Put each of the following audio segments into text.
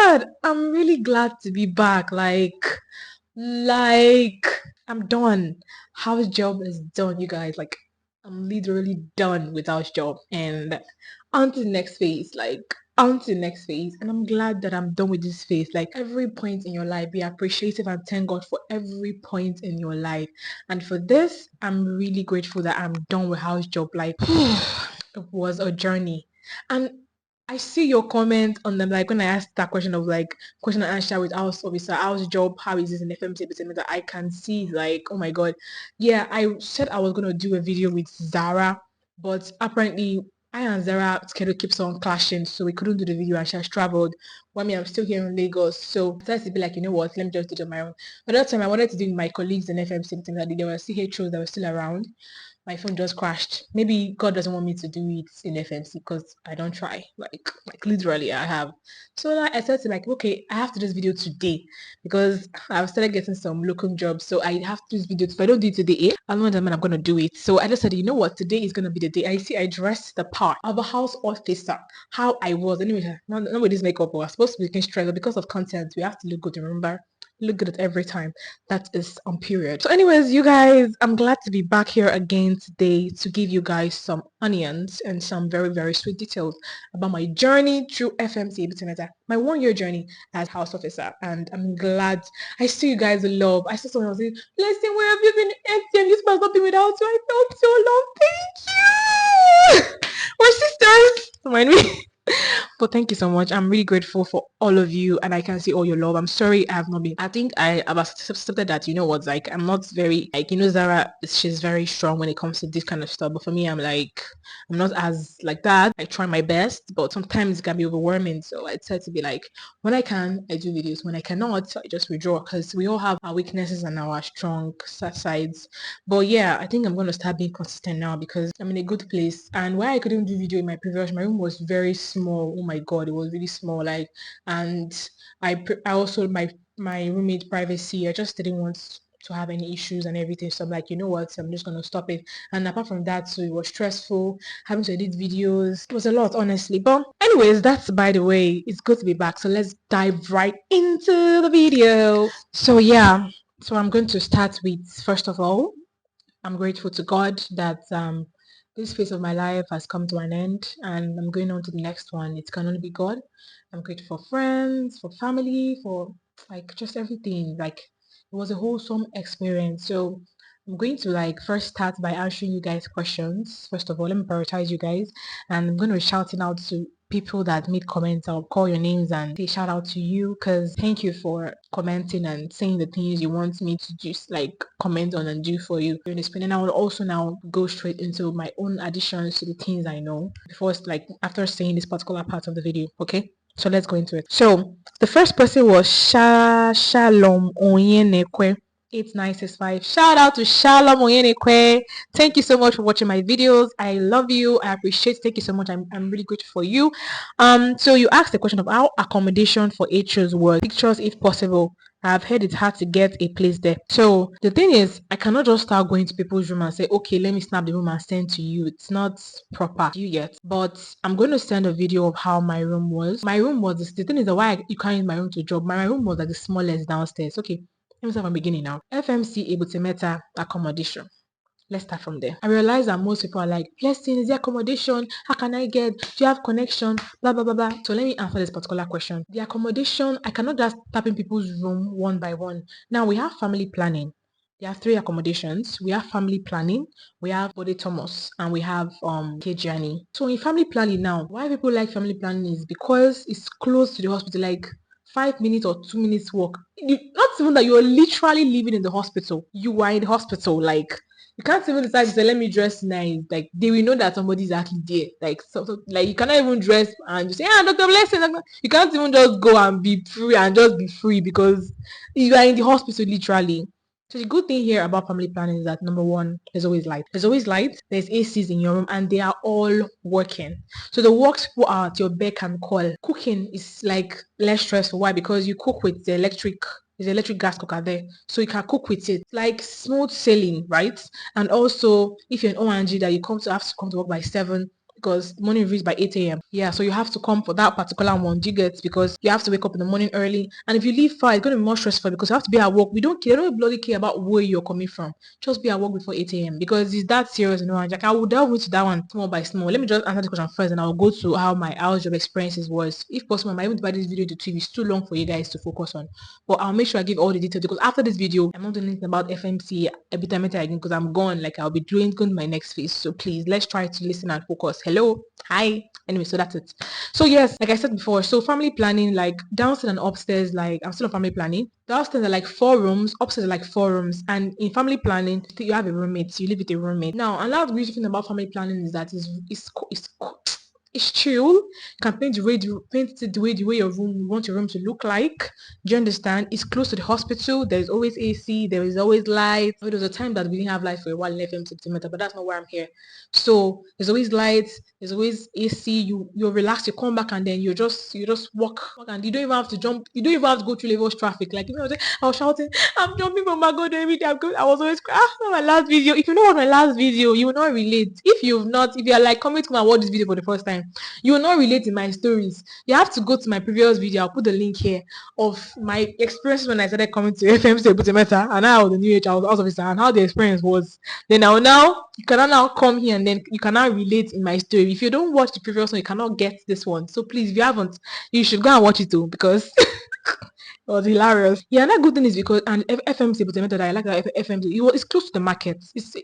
God, I'm really glad to be back. Like I'm done. House job is done, you guys. Like I'm literally done with house job and on to the next phase. On to the next phase. And I'm glad that I'm done with this phase. Like every point in your life, be appreciative and thank God for every point in your life. And for this, I'm really grateful that I'm done with house job. Like it was a journey. And I see your comment on them, like when I asked that question of like question and answer with house officer, house job, how is this in FMC? That I can see like, oh my god, yeah. I said I was gonna do a video with Zara, but apparently I and Zara schedule keeps on clashing, so we couldn't do the video and she has traveled. Well, I mean, I'm still here in Lagos, so I decided to be like, you know what, let me just do it on my own. But that time I wanted to do with my colleagues in FMC, that there were CHOs that were still around. My phone just crashed. Maybe God doesn't want me to do it in FMC because I don't try. Like literally I have. So like, I said to like, okay, I have to do this video today because I've started getting some local jobs. So I have to do this video. If I don't do it today, I'm not the man I'm gonna do it. So I just said, you know what, today is gonna be the day. I see I dressed the part of a house officer. How I was. Anyway, nobody's makeup was supposed to be looking straight, but because of content, we have to look good, remember? Look good at every time. That is on period. So anyways, you guys, I'm glad to be back here again today to give you guys some onions and some very, very sweet details about my journey through FMC Ebute Metta, my 1 year journey as house officer. And I'm glad I see you guys love. I saw someone saying, listen, where have you been? FTM, you must not be without you. I felt so long. Thank you. We're sisters. Remind me. But thank you so much. I'm really grateful for all of you, and I can see all your love. I'm sorry I have not been. I think I have accepted that. You know what? Like I'm not very like Zara. She's very strong when it comes to this kind of stuff. But for me, I'm like I'm not as like that. I try my best, but sometimes it can be overwhelming. So I try to be like when I can, I do videos. When I cannot, I just withdraw because we all have our weaknesses and our strong sides. But yeah, I think I'm gonna start being consistent now because I'm in a good place. And why I couldn't do video in my previous, my room was very small. Oh my god, it was really small. Like, and I also my roommate privacy. I just didn't want to have any issues and everything. So I'm like, you know what? I'm just gonna stop it. And apart from that, so it was stressful having to edit videos. It was a lot, honestly. But anyways, that's by the way. It's good to be back. So let's dive right into the video. So yeah. So I'm going to start with first of all, I'm grateful to God that this phase of my life has come to an end and I'm going on to the next one. It can only be God. I'm grateful for friends, for family, for like just everything. Like it was a wholesome experience. So I'm going to like first start by answering you guys questions. First of all, let me prioritize you guys. And I'm going to be shouting out to people that made comments. I'll call your names and say shout out to you because thank you for commenting and saying the things you want me to just like comment on and do for you during this period. And I will also now go straight into my own additions to the things I know before like after saying this particular part of the video. Okay, so let's go into it. So the first person was Shalom Onyenekwe 8965. Shout out to Shalom Oyenekwe. Thank you so much for watching my videos. I love you. I appreciate it. Thank you so much. I'm really grateful for you. So you asked the question of how accommodation for HOs work. Pictures if possible. I've heard it's hard to get a place there. So the thing is, I cannot just start going to people's room and say, okay, let me snap the room and send to you. It's not proper. You yet. But I'm going to send a video of how my room was. My room was the thing is why you can't use my room to job. My room was like the smallest downstairs. Okay. Let me start from the beginning now. FMC Ebute Metta accommodation. Let's start from there. I realize that most people are like, Blessing, is there accommodation? How can I get? Do you have connection? Blah, blah, blah, blah. So let me answer this particular question. The accommodation, I cannot just tap in people's room one by one. Now we have family planning. There are 3 accommodations. We have family planning, we have Bode Thomas, and we have Journey. So in family planning now, why people like family planning is because it's close to the hospital, like 5 minutes or 2 minutes walk. Not even that you're literally living in the hospital. You are in the hospital, like you can't even decide to say, let me dress nice. Like they will know that somebody's actually there. Like so like you cannot even dress and just say, Dr. Blessing. You can't even just go and be free and just be free because you are in the hospital literally. So the good thing here about family planning is that number one, there's always light. There's always light. There's ACs in your room and they are all working. So the works people are at your beck and call. Cooking is like less stressful. Why? Because you cook with the electric. There's electric gas cooker there, so you can cook with it. Like smooth sailing, right? And also, if you're an ONG that you have to come to work by 7, because the morning review is by 8 a.m. Yeah, so you have to come for that particular one. Do you get? Because you have to wake up in the morning early. And if you leave far, it's going to be more stressful because you have to be at work. We don't care. They don't bloody care about where you're coming from. Just be at work before 8 a.m. because it's that serious, you know. And like, I will delve into that one small by small. Let me just answer the question first and I'll go to how my house job experiences was. If possible, I might even divide this video into two. It's too long for you guys to focus on. But I'll make sure I give all the details because after this video, I'm not doing anything about FMC, Ebute, Metta again because I'm gone. Like I'll be going to my next phase. So please, let's try to listen and focus. Hello, hi. Anyway, so that's it. So yes, like I said before, so family planning, like downstairs and upstairs, like I'm still on family planning. Downstairs are like 4 rooms, upstairs are like 4 rooms, and in family planning, you have a roommate. You live with a roommate. Now, another beautiful thing about family planning is that it's chill. You can paint the way your room you want your room to look like. Do you understand? It's close to the hospital. There's always AC. There is always light. There was a time that we didn't have light for a while in FMC, but that's not why I'm here. So there's always lights. There's always AC. You're relaxed. You come back and then you just walk and you don't even have to jump. You don't even have to go through Lagos traffic. Like I was shouting, I'm jumping from my god every day. I was always my last video. If you know what my last video, you will not relate. If you are like coming to my watch this video for the first time, you will not relate in my stories. You have to go to my previous video. I'll put the link here of my experiences when I started coming to FMC Ebute Metta and how the new age I was house officer and how the experience was. Then now you cannot now come here and then you cannot relate in my story. If you don't watch the previous one, you cannot get this one. So please, if you haven't, you should go and watch it too because it was hilarious. Yeah, and that good thing is because and FMC Ebute Metta, I like that FMC. It's close to the market. It's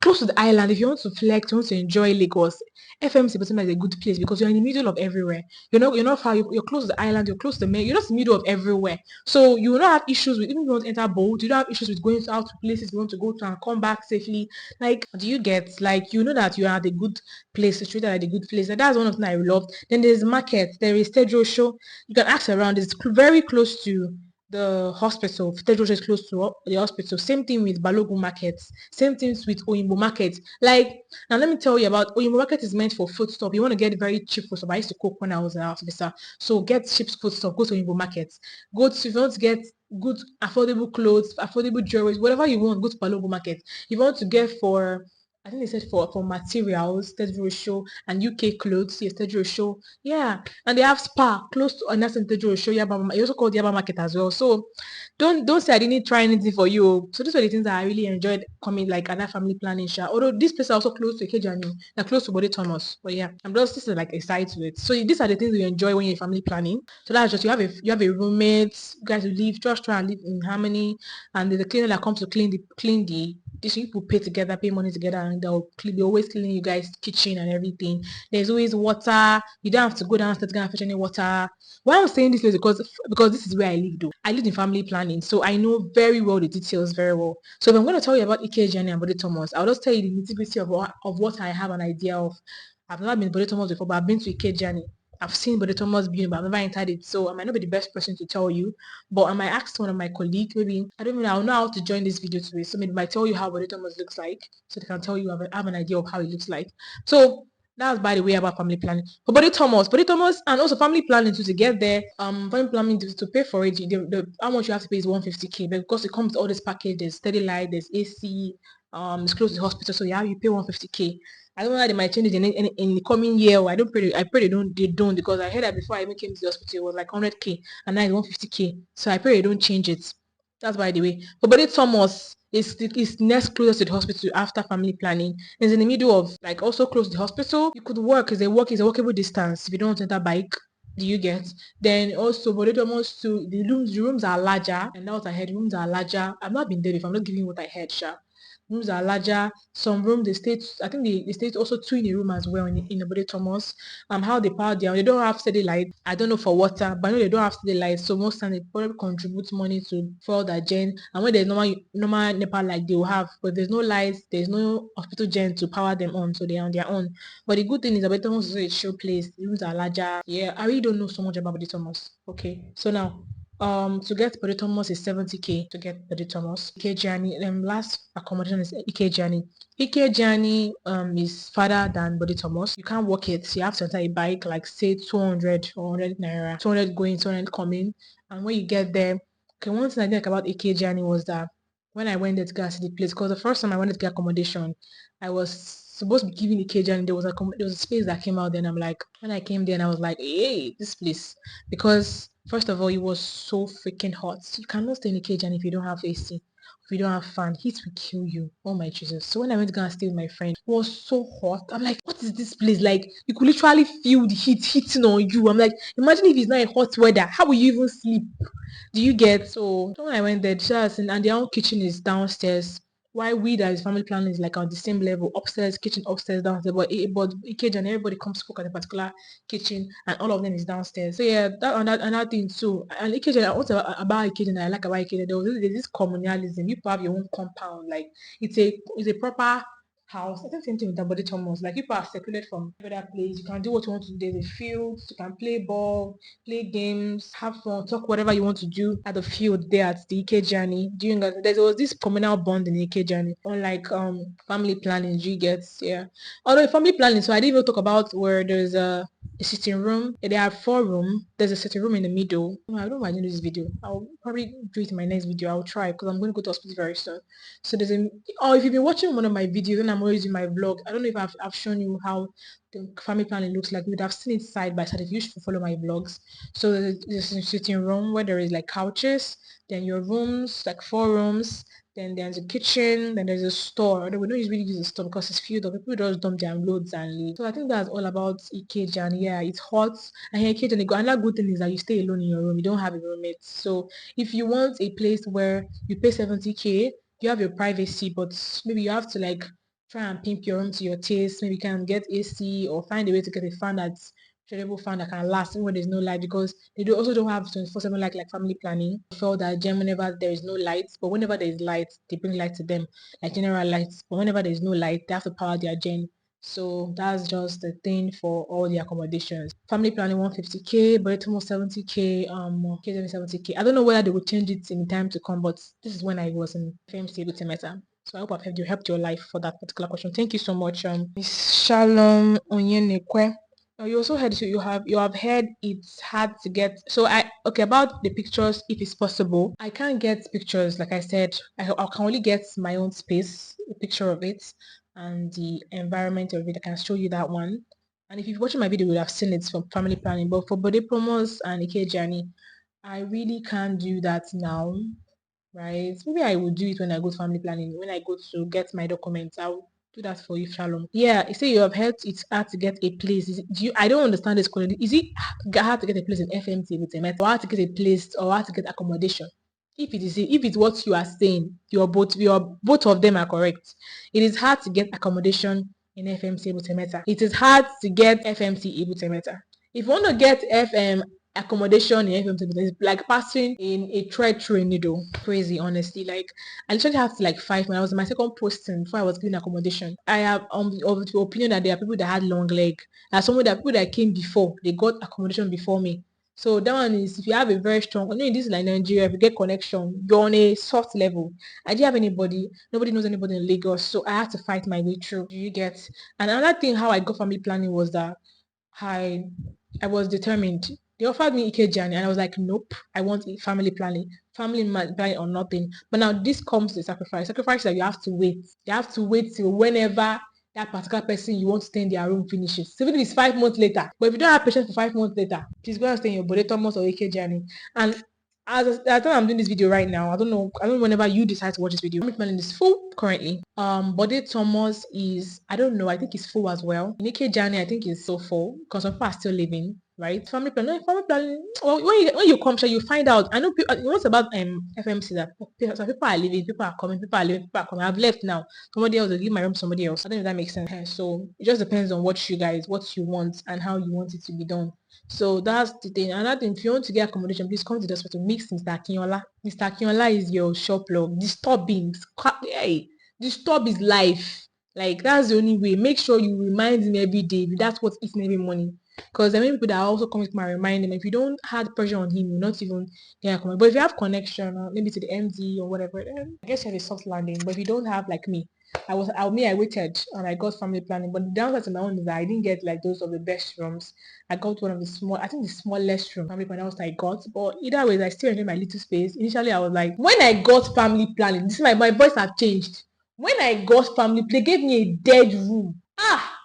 close to the island. If you want to flex, you want to enjoy Lagos, FMC Bottom is a good place because you're in the middle of everywhere. You're not far. You're close to the island. You're close to the main. You're just in the middle of everywhere. So you will not have issues with even if you want to enter boat. You don't have issues with going out to places you want to go to and come back safely. Like, do you get like you know that you are at a good place, treated at a good place, and that's one of the things I love. Then there's market. There is Tedro show. You can ask around. It's very close to the hospital. Tedros is close to the hospital. Same thing with Balogun markets. Same things with Oyinbo market. Like, now let me tell you about Oyinbo market is meant for food stuff. You want to get very cheap food stuff. I used to cook when I was a house officer. So get cheap food stuff. Go to Oyinbo market. If you want to get good affordable clothes, affordable jewelry, whatever you want, go to Balogun market. If you want to get for I think they said for materials, Tedro show and UK clothes, yes, Tedro show. Yeah, and they have spa close to another Tejo show Yaba. You also call the Yaba market as well. So don't say I didn't try anything for you. So these were the things that I really enjoyed coming like at that family planning show. Although this place is also close to Kejani, they're close to Body Thomas. But yeah, I'm just this is like a side to it. So these are the things you enjoy when you're family planning. So that's just you have a roommate, you guys who live, just try and live in harmony, and there's a cleaner that comes to clean the these people pay together, pay money together, and they always clean you guys' kitchen and everything. There's always water. You don't have to go downstairs to go and fetch any water. Why I'm saying this is because this is where I live though. I live in family planning, so I know very well the details very well. So if I'm going to tell you about Ikejiani and Bode Thomas, I'll just tell you the nitty-gritty of what I have an idea of. I've never been to Bode Thomas before, but I've been to Ikejiani. I've seen Bode Thomas building, but I've never entered it. So I might not be the best person to tell you, but I might ask one of my colleagues, maybe I don't even I'll know how to join this video to it. So maybe I might tell you how Bode Thomas looks like, so they can tell you have an idea of how it looks like. So that's by the way about family planning. For Body Thomas, and also family planning to get there. Family planning to pay for it. How much you have to pay is 150k, but because it comes with all this package, there's steady light, there's AC, it's close to the hospital, so you pay 150k. I don't know how they might change it in the coming year. Or I pray they don't because I heard that before I even came to the hospital it was like 100k and now it's 150k. So I pray they don't change it. That's by the way. For Body Thomas, is next closest to the hospital after family planning. It's in the middle of like also close to the hospital. You could walk. It's a walkable distance if you don't want to enter bike. Do you get? Then also Body Thomas too. The rooms are larger, and that's what I heard. Rooms are larger. I've not been there before. I'm not giving you what I heard, sure. Rooms are larger. Some room they stay. I think they stay also two in a room as well in the Body Thomas. How they power down. They don't have steady light. I don't know for water, but I know they don't have steady light. So most time they probably contribute money to for that gen. And when there's normal NEPA light they will have, but there's no lights, there's no hospital gen to power them on, so they're on their own. But the good thing is that Body Thomas is a show place. The rooms are larger. Yeah, I really don't know so much about Body Thomas. Okay, so now to get Body Thomas is 70k to get Body Thomas. Ike last accommodation is Ike is farther than Body Thomas. You can't walk it. You have to enter a bike like say 200 or 100 naira. 200 going, 200 coming. And when you get there, okay, one thing I think about Ike was that when I went there to go see the place, because the first time I went to get accommodation, I was supposed to be giving a cage, and there was a space that came out. Then I'm like, when I came there, and I was like, hey, this place, because first of all, it was so freaking hot. You cannot stay in a cage, and if you don't have AC, if you don't have fan, heat will kill you. Oh my Jesus! So when I went to go and stay with my friend, it was so hot. I'm like, what is this place like? You could literally feel the heat hitting on you. I'm like, imagine if it's not a hot weather, how will you even sleep? Do you get? So when I went there, just and their own kitchen is downstairs. Why we that is family planning is like on the same level, upstairs, kitchen upstairs, downstairs, but kitchen and everybody comes to cook at a particular kitchen, and all of them is downstairs. So yeah, another thing too. And kitchen, what about kitchen I like about kitchen, there's this communalism. You have your own compound, like it's a proper house. I think same thing with Abode Thomas. Like people are separated from every other place. You can do what you want to do. There's a field. You can play ball, play games, have fun, talk whatever you want to do at the field there at the EK journey. During there was this communal bond in the EK journey, unlike family planning. Do you get? Yeah. Although family planning, so I didn't even talk about where there's a sitting room. There are 4 rooms. There's a sitting room in the middle. I don't know why I didn't do this video. I'll probably do it in my next video. I'll try because I'm going to go to hospital very soon. So there's a oh, if you've been watching one of my videos, and I'm always in my vlog, I don't know if I've shown you how the family planning looks like. You would have seen it side by side if you used to follow my vlogs. So there's a sitting room where there is like couches, then your rooms, like 4 rooms, then there's a kitchen, then there's a store. Although we don't usually use a store because it's filled up. People just dump their loads and leave. So I think that's all about Ikeja. And yeah, it's hot. And here Ikeja, another good thing is that you stay alone in your room. You don't have a roommate. So if you want a place where you pay 70K, you have your privacy, but maybe you have to like try and pimp your room to your taste. Maybe you can get AC or find a way to get a fan that's durable fan that can last even when there's no light, because they also don't have 24/7 like family planning. I felt that gem whenever there is no lights, but whenever there is light, they bring light to them, like general lights. But whenever there is no light, they have to power their gen. So that's just the thing for all the accommodations. Family planning 150K, but almost 70K, KZM 70K. I don't know whether they will change it in time to come, but this is when I was in FMC with Metta. So I hope I've helped your life for that particular question. Thank you so much, Miss Shalom Onyenekwe. You also heard you have heard it's hard to get. So about the pictures, if it's possible. I can't get pictures, like I said. I can only get my own space, a picture of it, and the environment of it. I can show you that one. And if you're watching my video, you would have seen it from family planning. But for body promos and Ike journey, I really can't do that now, right? Maybe I will do it when I go to family planning. When I go to get my documents, I'll do that for you, Shalom. Yeah, you say you have heard it's hard to get a place. I don't understand this correctly. Is it hard to get a place in FMC with a Metta, or hard to get a place, or hard to get accommodation? If it's what you are saying, both of them are correct. It is hard to get accommodation in FMC Ebute Metta. It is hard to get FMC Ebute Metta. If you want to get accommodation in FMC, it's like passing in a thread through a needle. Crazy, honestly. Like I literally have to like 5 when I was in my second posting before I was given accommodation. I have of the opinion that there are people that had long leg. And some of the people that came before, they got accommodation before me. So that one is if you have a very strong, I know in this like Nigeria, if you get connection, you're on a soft level. I didn't have anybody, nobody knows anybody in Lagos, so I had to fight my way through. Do you get? And another thing how I got family planning was that I I was determined. They offered me Ike journey, and I was like, nope, I want family planning, planning or nothing. But now this comes to sacrifice. Sacrifice that you have to wait. You have to wait till whenever that particular person you want to stay in their room finishes. So even if it's 5 months later, but if you don't have patience for 5 months later, please go and stay in your body Thomas or Ike journey. And as I thought I'm doing this video right now, I don't know whenever you decide to watch this video. Family planning is full currently. Body Thomas is, I don't know, I think it's full as well. Nikki Journey, I think is so full because some people are still living, right? Family planning. Well, when you come, sure you find out. I know people. What's about FMC that some people are leaving, people are coming, people are leaving, people are coming. I've left now. Somebody else will give my room to somebody else. I don't know if that makes sense. So it just depends on what you want and how you want it to be done. So that's the thing. Another thing, if you want to get accommodation, please come to the hospital. Mix Mr. Akinola. Mr. Akinola is your shop log. Disturb his life. Like that's the only way. Make sure you remind him every day. That's what's eating every morning. Because there are many people that are also coming to my remind him. If you don't have pressure on him, you're not even get accommodation. But if you have connection, maybe to the MD or whatever, then I guess you have a soft landing. But if you don't have like me, I waited and I got family planning. But the downside to my own is that I didn't get like those of the best rooms. I got one of the the smallest room family planning house I got. But either way, I still enjoy my little space. Initially, I was like, when I got family planning, this is my voice have changed. When I got family, they gave me a dead room.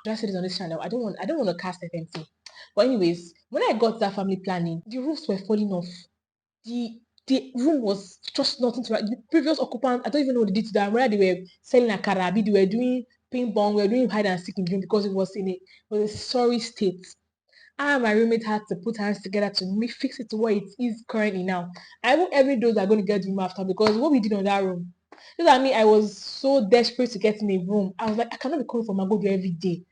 Did I say this on this channel? I don't want to cast FMC. But anyways, when I got that family planning, the roofs were falling off. The room was just nothing to write. The previous occupant, I don't even know what they did to that. Whether they were selling a karabi, they were doing ping pong, we were doing hide and seek in the room because it was a sorry state. I and my roommate had to put hands together to fix it to what it is currently now. I hope every those are going to get room after because what we did on that room. Just I mean, I was so desperate to get in a room. I was like, I cannot be coming from Agodo every day.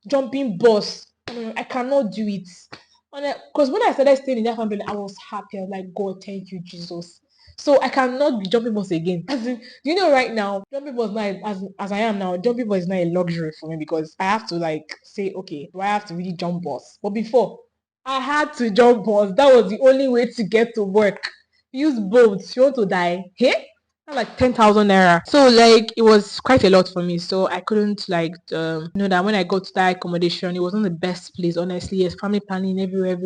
Jumping bus. I cannot do it. Because when I started staying in that family, I was happy. I was like, God, thank you, Jesus. So I cannot be jumping bus again. As in, right now, jumping bus now as I am now, jumping bus is not a luxury for me because I have to like say, okay, do I have to really jump bus? But before, I had to jump bus. That was the only way to get to work. Use boats. You want to die? Hey? Like 10,000 naira. So like it was quite a lot for me. So I couldn't like know that when I got to that accommodation, it wasn't the best place, honestly. Yes, family planning everywhere.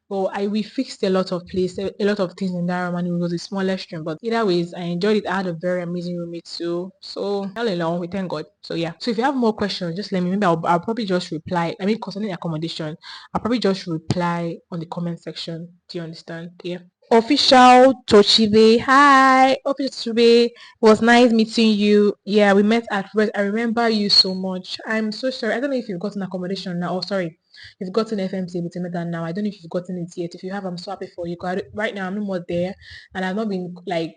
But we fixed a lot of places, a lot of things in that room, and it was a smallest room. But either ways, I enjoyed it. I had a very amazing roommate too. So all along, we thank God. So yeah. So if you have more questions, just let me. Maybe I'll probably just reply. I mean, concerning accommodation, I'll probably just reply on the comment section. Do you understand? Yeah. Official Tochibe. Hi, Official Tochibe. It was nice meeting you. Yeah, we met at rest. I remember you so much. I'm so sorry. I don't know if you've gotten accommodation now. Oh, sorry. You've gotten FMC with Metta now. I don't know if you've gotten it yet. If you have, I'm so happy for you. 'Cause right now, I'm no more there. And I've not been like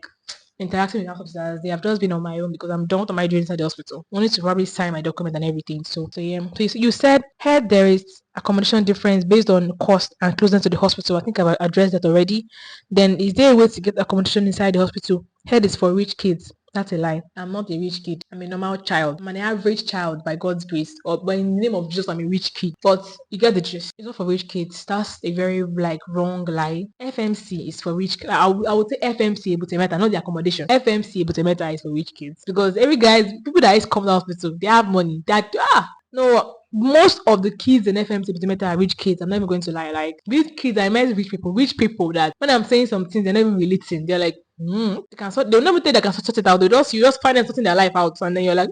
interacting with hospitals. They have just been on my own because I'm done with my doing inside the hospital. I need to probably sign my document and everything. So yeah. So you said heard there is accommodation difference based on cost and closeness to the hospital. I think I've addressed that already. Then is there a way to get accommodation inside the hospital? Head is for rich kids. That's a lie. I'm not a rich kid. I'm a normal child. I'm an average child by God's grace. Or by in the name of Jesus, I'm a rich kid. But you get the gist. It's not for rich kids. That's a very like wrong lie. FMC is for rich. I would say FMC Ebute Metta, not the accommodation. FMC Ebute Metta is for rich kids because every guys, people that is come to the hospital, they have money. That no, most of the kids in FMC Metta are rich kids. I'm not even going to lie. Like these kids, I met rich people that when I'm saying some things, they're not even relating. They're like, they can sort. They'll never think they can sort it out. You just find them sorting their life out, and then you're like,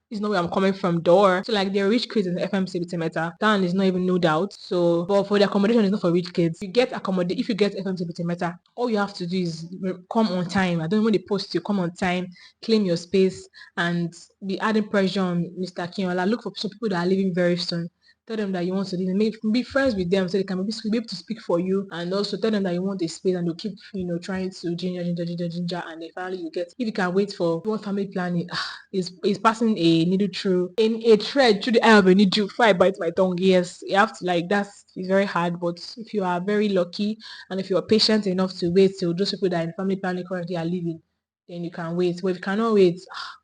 it's not where I'm coming from. Door. So like they're rich kids in the FMC Metta. That is not even no doubt. So, but for the accommodation, it's not for rich kids. You get accommodate if you get FMC Metta. All you have to do is come on time. I don't know when they post you. Come on time, claim your space, and be adding pressure on Mr. Kinola. Look for some people that are leaving very soon. Tell them that you want to leave. Be friends with them so they can be able to speak for you, and also tell them that you want a space, and they'll keep trying to ginger, and then finally you get. If you can wait for one family planning, is passing a needle through in a thread through the eye of a needle before I bite my tongue. Yes, you have to like that's it's very hard, but if you are very lucky and if you are patient enough to wait till those people that are in family planning currently are leaving, then you can wait. But if you cannot wait,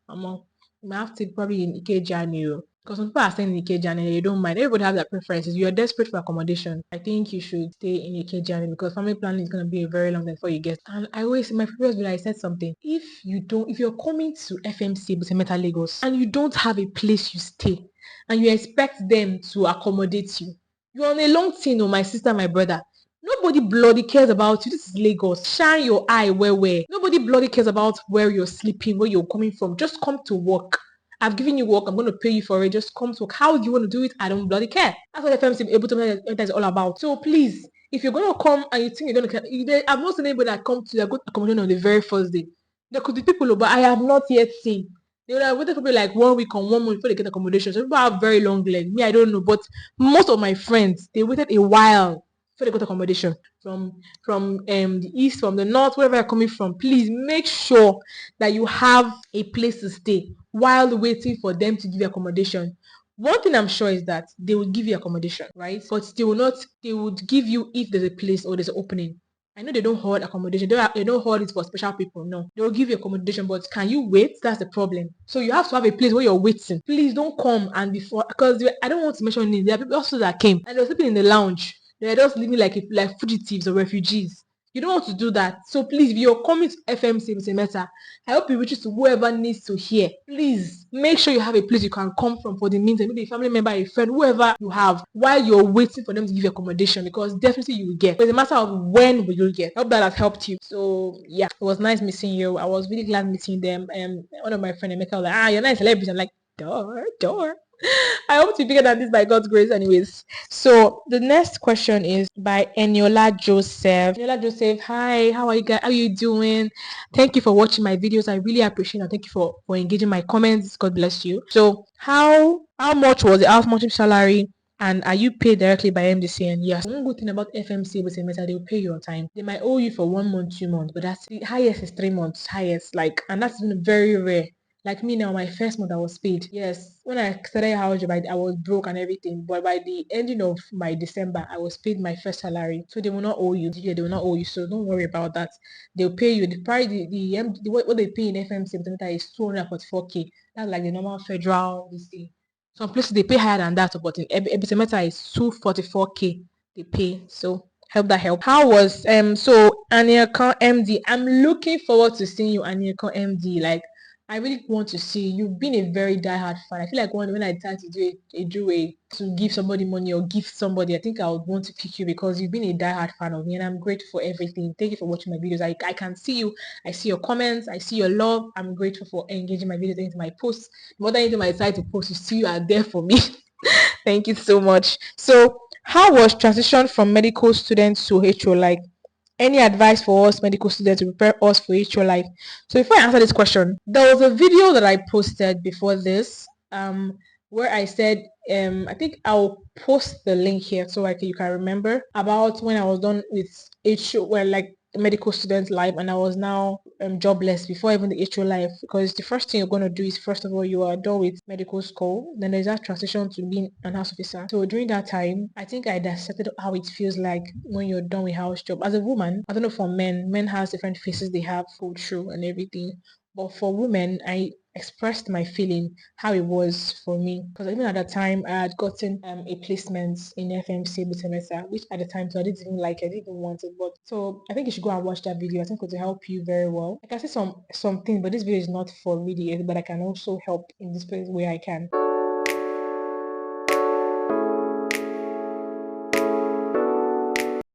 you might have to probably in Ikeja because some people are staying in Ikeja and they don't mind. Everybody has their preferences. You are desperate for accommodation. I think you should stay in Ikeja because family planning is going to be a very long time before you get. And I always, in my previous video, I said something. If you're coming to FMC, Metta Lagos, and you don't have a place you stay, and you expect them to accommodate you, you're on a long thing, my sister, my brother. Nobody bloody cares about you. This is Lagos. Shine your eye where. Nobody bloody cares about where you're sleeping, where you're coming from. Just come to work. I've given you work. I'm going to pay you for it. Just come to work. How do you want to do it? I don't bloody care. That's what FMC Ebute is all about. So please, if you're going to come and you think you're going to, I've not seen anybody that come to a good accommodation on the very first day. There could be people, but I have not yet seen. They would have waited for like 1 week or 1 month before they get accommodation. So people have very long legs. Me, I don't know. But most of my friends, they waited a while before they got accommodation from the east, from the north, wherever you're coming from. Please make sure that you have a place to stay while waiting for them to give you accommodation. One thing I'm sure is that they will give you accommodation, right? But they will not. They would give you if there's a place or there's an opening. I know they don't hold accommodation. They don't hold it for special people. No, they will give you accommodation, but can you wait? That's the problem. So you have to have a place where you're waiting. Please don't come and before because I don't want to mention names. There are people also that came and they were sleeping in the lounge. They're just living like fugitives or refugees. You don't want to do that. So please, if you're coming to FMC with a Metta, I hope you reach to whoever needs to hear. Please make sure you have a place you can come from for the meantime. Maybe a family member, a friend, whoever you have, while you're waiting for them to give you accommodation, because definitely you will get. But it's a matter of when will you get. I hope that has helped you. So yeah, it was nice meeting you. I was really glad meeting them. And one of my friends, Emeka, was like, you're not a celebrity. I'm like, Door. I hope to be bigger than this by God's grace, anyways. So the next question is by Eniola Joseph. Eniola Joseph, hi, how are you guys? How are you doing? Thank you for watching my videos. I really appreciate it. Thank you for engaging my comments. God bless you. So how much was the house monthly salary? And are you paid directly by MDC? And yes, one good thing about FMC with Metta, they'll pay you on time. They might owe you for 1 month, 2 months, but that's the highest is 3 months, highest. Like, and that's been very rare. Like me now, my first month I was paid. Yes, when I started Housejob, I was broke and everything. But by the ending of my December, I was paid my first salary. So they will not owe you. Yeah, they will not owe you. So don't worry about that. They'll pay you. The price, what they pay in FMC is 244K. That's like the normal federal this thing. Some places they pay higher than that, but in Ebute is 244K they pay. So help that help. How was so Aniaka MD? I'm looking forward to seeing you, Aniaka MD. Like I really want to see you've been a very diehard fan. I feel like when I decide to do to give somebody money or gift somebody, I think I would want to pick you because you've been a diehard fan of me and I'm grateful for everything. Thank you for watching my videos. I can see you, I see your comments, I see your love. I'm grateful for engaging my videos into my posts. More than anything I decide to post, you see you are there for me. Thank you so much. So how was transition from medical students to HO like? Any advice for us medical students to prepare us for HO life? So before I answer this question, there was a video that I posted before this, where I said, I think I'll post the link here so you can remember about when I was done with HO, where like medical student life, and I was now jobless before even the HO life, because the first thing you're going to do is, first of all, you are done with medical school, then there's that transition to being an house officer. So during that time, I think I dissected how it feels like when you're done with house job. As a woman, I don't know, for men has different phases they have go through and everything, but for women, I expressed my feeling how it was for me, because even at that time I had gotten a placement in FMC with Metta, which at the time, so I didn't even like it, I didn't even want it. But so I think you should go and watch that video. I think it will help you very well. I can say something, but this video is not for really it, but I can also help in this place where I can.